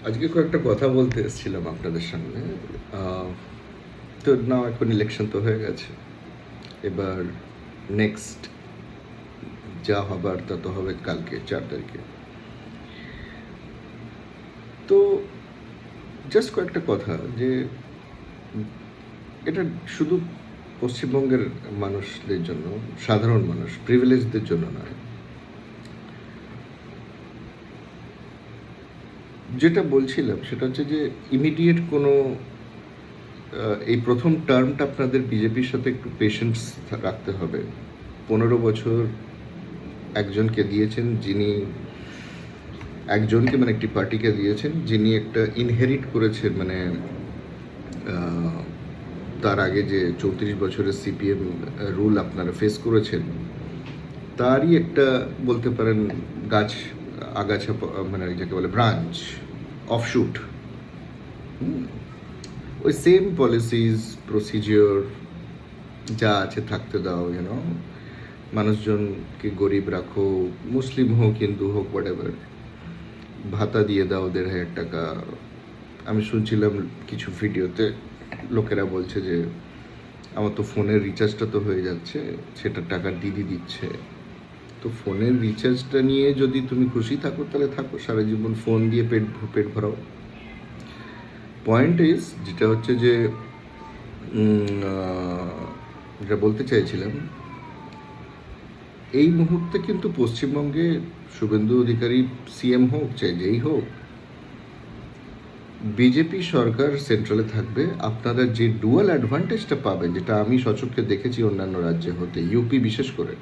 আজকে কয়েকটা কথা বলতে এসেছিলাম আপনাদের সামনে। আহ, তো না, এখন ইলেকশন তো হয়ে গেছে। এবার নেক্সট যা হবার তা তো হবে কালকে 4 তারিখে। তো জাস্ট কয়েকটা কথা যে এটা শুধু পশ্চিমবঙ্গের মানুষদের জন্য, সাধারণ মানুষ প্রিভিলেজদের জন্য নয়। যেটা বলছিলাম সেটা হচ্ছে যে ইমিডিয়েট কোনো এই প্রথম টার্মটা আপনাদের বিজেপির সাথে একটু পেশেন্স রাখতে হবে। 15 বছর একজনকে দিয়েছেন, যিনি একজনকে মানে একটি পার্টিকে দিয়েছেন যিনি একটা ইনহেরিট করেছেন, মানে আহ, তার আগে যে 34 বছরের সিপিএম রুল আপনারা ফেস করেছেন, তারই একটা বলতে পারেন গাছ, আগাছা, মানে যাকে বলে ব্রাঞ্চ, অফশুট। ওই সেম পলিসিস, প্রসিজিওর যা আছে থাকতে দাও, মানুষজনকে গরিব রাখো, মুসলিম হোক হিন্দু হোক হোয়াটএভার, ভাতা দিয়ে দাও 1,500 টাকা। আমি শুনছিলাম কিছু ভিডিওতে লোকেরা বলছে যে আমার তো ফোনের রিচার্জটা তো হয়ে যাচ্ছে, সেটা টাকা দিদি দিচ্ছে। তো ফোনের রিচার্জটা নিয়ে যদি তুমি খুশি থাকো তাহলে থাকো, সারা জীবন ফোন দিয়ে পেট পেট ভরাও। পয়েন্ট ইজ যেটা হচ্ছে যে যেটা বলতে চাইছিলাম, এই মুহূর্তে কিন্তু পশ্চিমবঙ্গে শুভেন্দু অধিকারী সিএম হোক, চাই যেই হোক, বিজেপি সরকার সেন্ট্রালে থাকবে। আপনারা যে ডুয়াল অ্যাডভান্টেজটা পাবেন, যেটা আমি সচক্ষে দেখেছি অন্যান্য রাজ্যে হতে, ইউপি বিশেষ করে,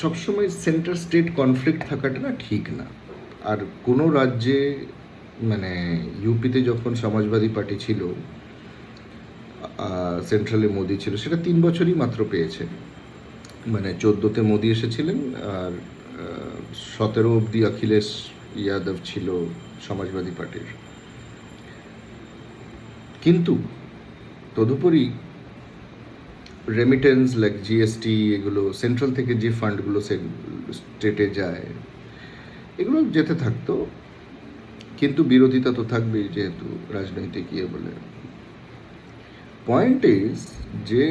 সবসময় সেন্টার স্টেট কনফ্লিক্ট থাকাটা না ঠিক না। আর কোনো রাজ্যে, মানে ইউপিতে যখন সমাজবাদী পার্টি ছিল, সেন্ট্রালে মোদি ছিল, সেটা 3 বছরই মাত্র পেয়েছে। মানে 14তে মোদি এসেছিলেন, আর 17 অবধি অখিলেশ যাদব ছিল সমাজবাদী পার্টির। কিন্তু তদুপরি রেমিটেন্স লাইক জিএসটি, এগুলো সেন্ট্রাল থেকে যে ফান্ডগুলো স্টেটে যায়, এগুলো যেতে থাকতো। কিন্তু বিরোধিতা তো থাকবেই, যেহেতু রাজনৈতিক ইয়ে বলে। পয়েন্ট ইজ যে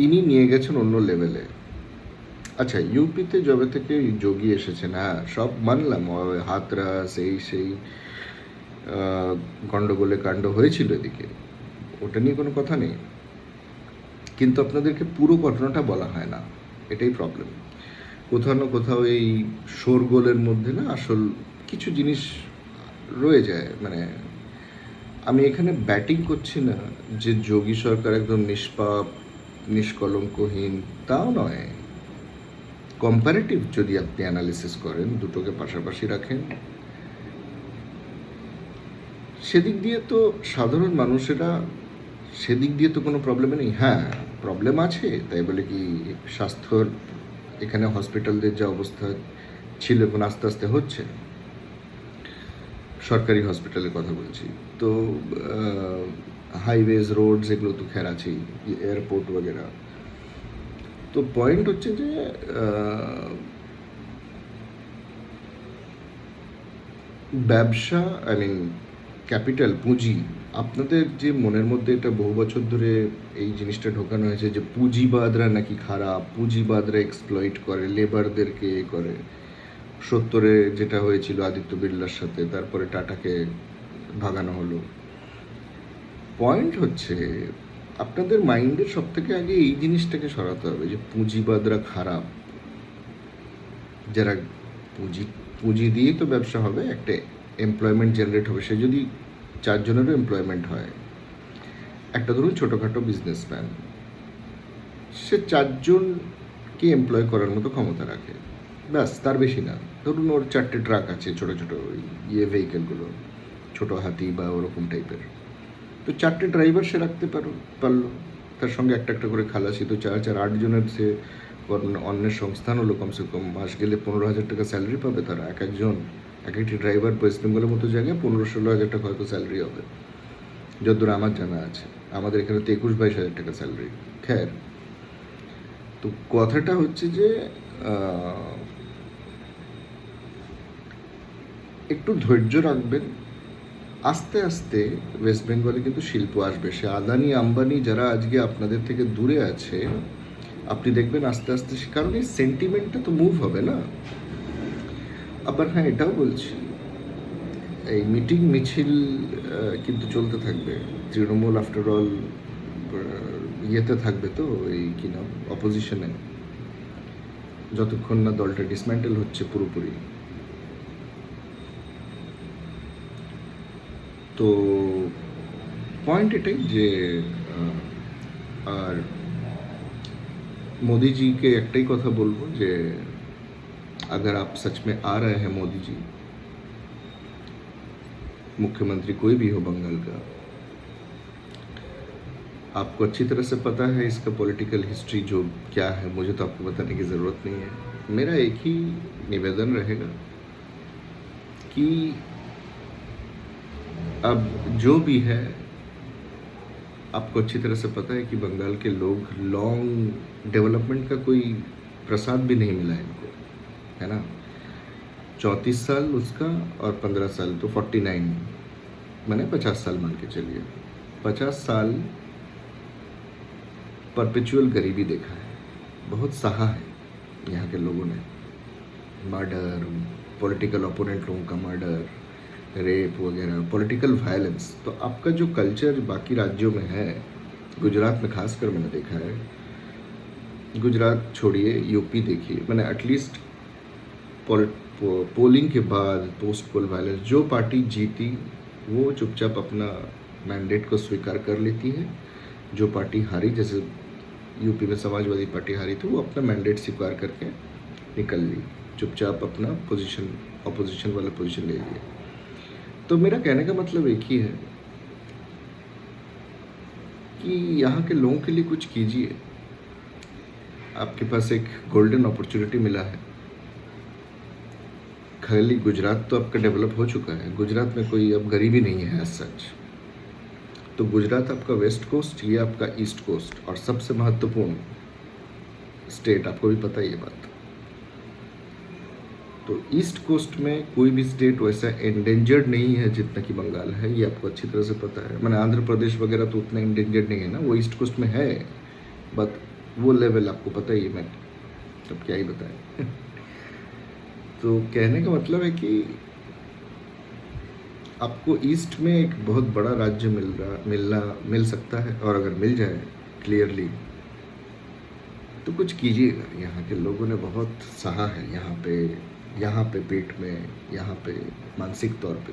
ইনি নিয়ে গেছেন অন্য লেভেলে। আচ্ছা, ইউপিতে যবে থেকে যোগী এসেছেন, হ্যাঁ সব মানলাম, হাতরাস এই সেই গণ্ডগোলে কাণ্ড হয়েছিল এদিকে, ওটা নিয়ে কোনো কথা নেই। কিন্তু আপনাদেরকে পুরো ঘটনাটা বলা হয় না, এটাই প্রবলেম। কোথাও না কোথাও এই শোরগোলের মধ্যে না আসল কিছু জিনিস রয়ে যায়। মানে আমি এখানে ব্যাটিং করছি না যে যোগী সরকার একদম নিষ্পাপ, নিষ্কলঙ্কহীন, তাও নয়। কম্পারেটিভ যদি আপনি অ্যানালিসিস করেন, দুটোকে পাশাপাশি রাখেন, সেদিক দিয়ে তো সাধারণ মানুষেরা, সেদিক দিয়ে তো কোনো প্রবলেম নেই। হ্যাঁ, প্রবলেম আছে, তাই বলে কি স্বাস্থ্যর এখানে হসপিটালদের যা অবস্থা ছিল এখন আস্তে আস্তে হচ্ছে, সরকারি হসপিটালের কথা বলছি তো, হাইওয়েজ রোডস এগুলো তো খেয়াল আছেই, এয়ারপোর্ট वगैरह। তো পয়েন্ট হচ্ছে যে ব্যবসা, আই মিন ক্যাপিটাল, পুঁজি, আপনাদের যে মনের মধ্যে এটা বহু বছর ধরে এই জিনিসটা ঢোকানো হয়েছে যে পুঁজিবাদরা নাকি খারাপ, পুঁজিবাদরা এক্সপ্লয়েট করে, লেবারদেরকে এ করে। 70-এ যেটা হয়েছিল আদিত্য বিড়লার সাথে, তারপরে টাটাকে ভাগানো হলো। পয়েন্ট হচ্ছে আপনাদের মাইন্ডের সব থেকে আগে এই জিনিসটাকে সরাতে হবে যে পুঁজিবাদরা খারাপ। যারা পুঁজি পুঁজি দিয়েই তো ব্যবসা হবে, একটা এমপ্লয়মেন্ট জেনারেট হবে। সে যদি 4 জনেরও এমপ্লয়মেন্ট হয়, একটা ধরুন ছোটোখাটো বিজনেসম্যান, সে 4 জনকে এমপ্লয় করার মতো ক্ষমতা রাখে, ব্যাস, তার বেশি না। ধরুন ওর 4টে ট্রাক আছে, ছোটো ছোটো ইয়ে ভেহিকেলগুলো, ছোটো হাতি বা ওরকম টাইপের। তো 4টে ড্রাইভার সে রাখতে পারলো, তার সঙ্গে একটা একটা করে খালাসি, তো 4 4 8 জনের সে অন্যের সংস্থান হলো। কমসে কম মাস গেলে 15,000 টাকা স্যালারি পাবে তারা, এক একজন। এক একটি ড্রাইভার ওয়েস্ট বেঙ্গলের মতো জায়গায় 15-16 হাজার টাকা হয়তো স্যালারি হবে, যতদূর আমার জানা আছে। আমাদের এখানে তো 21-22 হাজার টাকা স্যালারি। খ্যার, তো কথাটা হচ্ছে যে একটু ধৈর্য রাখবেন, আস্তে আস্তে ওয়েস্ট বেঙ্গলে কিন্তু শিল্প আসবে। সে আদানি আম্বানি যারা আজকে আপনাদের থেকে দূরে আছে, আপনি দেখবেন আস্তে আস্তে, কারণ এই সেন্টিমেন্টটা তো মুভ হবে না। আবার হ্যাঁ, এটাও বলছি, এই মিটিং মিছিল কিন্তু চলতে থাকবে। তৃণমূল আফটার অল ইয়েতে থাকবে, তো এই কি নাম, অপোজিশনে, যতক্ষণ না দলটা ডিসম্যান্টেল হচ্ছে পুরোপুরি। তো পয়েন্ট এটাই যে আর मोदी जी के एकटाई কথা বলবো যে अगर आप सच में आ रहे हैं मोदी जी, मुख्यमंत्री कोई भी हो बंगाल का, आपको अच्छी तरह से पता है इसका पॉलिटिकल हिस्ट्री जो क्या है, मुझे तो आपको बताने की ज़रूरत नहीं है। मेरा एक ही निवेदन रहेगा कि अब जो भी है, आपको अच्छी तरह से पता है कि बंगाल के लोग लॉन्ग डेवलपमेंट का कोई प्रसाद भी नहीं मिला है इनको, है ना। 34 साल उसका और 15 साल तो 49, मैंने 50 साल मान के चलिए, 50 साल परपेचुअल गरीबी देखा है, बहुत सहा है यहाँ के लोगों ने। मर्डर, पॉलिटिकल ओपोनेंट लोगों का मर्डर, रेप वगैरह, पॉलिटिकल वायलेंस। तो आपका जो कल्चर बाकी राज्यों में है, गुजरात में खासकर मैंने देखा है, गुजरात छोड़िए यूपी देखिए, मैंने एटलीस्ट पोलिंग के बाद पोस्ट पोल वायलेंस, जो पार्टी जीती वो चुपचाप अपना मैंडेट को स्वीकार कर लेती है। जो पार्टी हारी, जैसे यूपी में समाजवादी पार्टी हारी थी, वो अपना मैंडेट स्वीकार करके निकल ली, चुपचाप अपना पोजीशन, अपोजिशन वाला पोजीशन ले लिया। तो मेरा कहने का मतलब एक ही है कि यहाँ के लोगों के लिए कुछ कीजिए। आपके पास एक गोल्डन अपॉर्चुनिटी मिला है। खाली गुजरात तो आपका डेवलप हो चुका है, गुजरात में कोई अब गरीबी नहीं है एज सच। तो गुजरात आपका वेस्ट कोस्ट, ये आपका ईस्ट कोस्ट, और सबसे महत्वपूर्ण स्टेट, आपको भी पता ही है बात। तो ईस्ट कोस्ट में कोई भी स्टेट वैसा एंडेंजर्ड नहीं है जितना कि बंगाल है, ये आपको अच्छी तरह से पता है। मैंने आंध्र प्रदेश वगैरह तो उतना एंडेंजर्ड नहीं है ना, वो ईस्ट कोस्ट में है, बट वो लेवल आपको पता ही है, मैं अब क्या ही बताएं। तो कहने का मतलब है कि आपको ईस्ट में एक बहुत बड़ा राज्य मिल सकता है, और अगर मिल जाए क्लियरली तो कुछ कीजिएगा। यहाँ के लोगों ने बहुत सहा है, यहाँ पे पेट में, यहाँ पे मानसिक तौर पे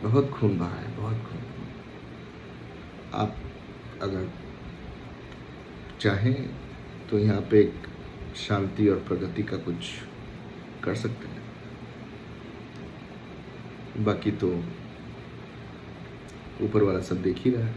बहुत खून बहा है, बहुत खून। आप अगर चाहें तो यहाँ पे एक शांति और प्रगति का कुछ कर सकते हैं। बाकी तो ऊपर वाला सब देख ही रहा है।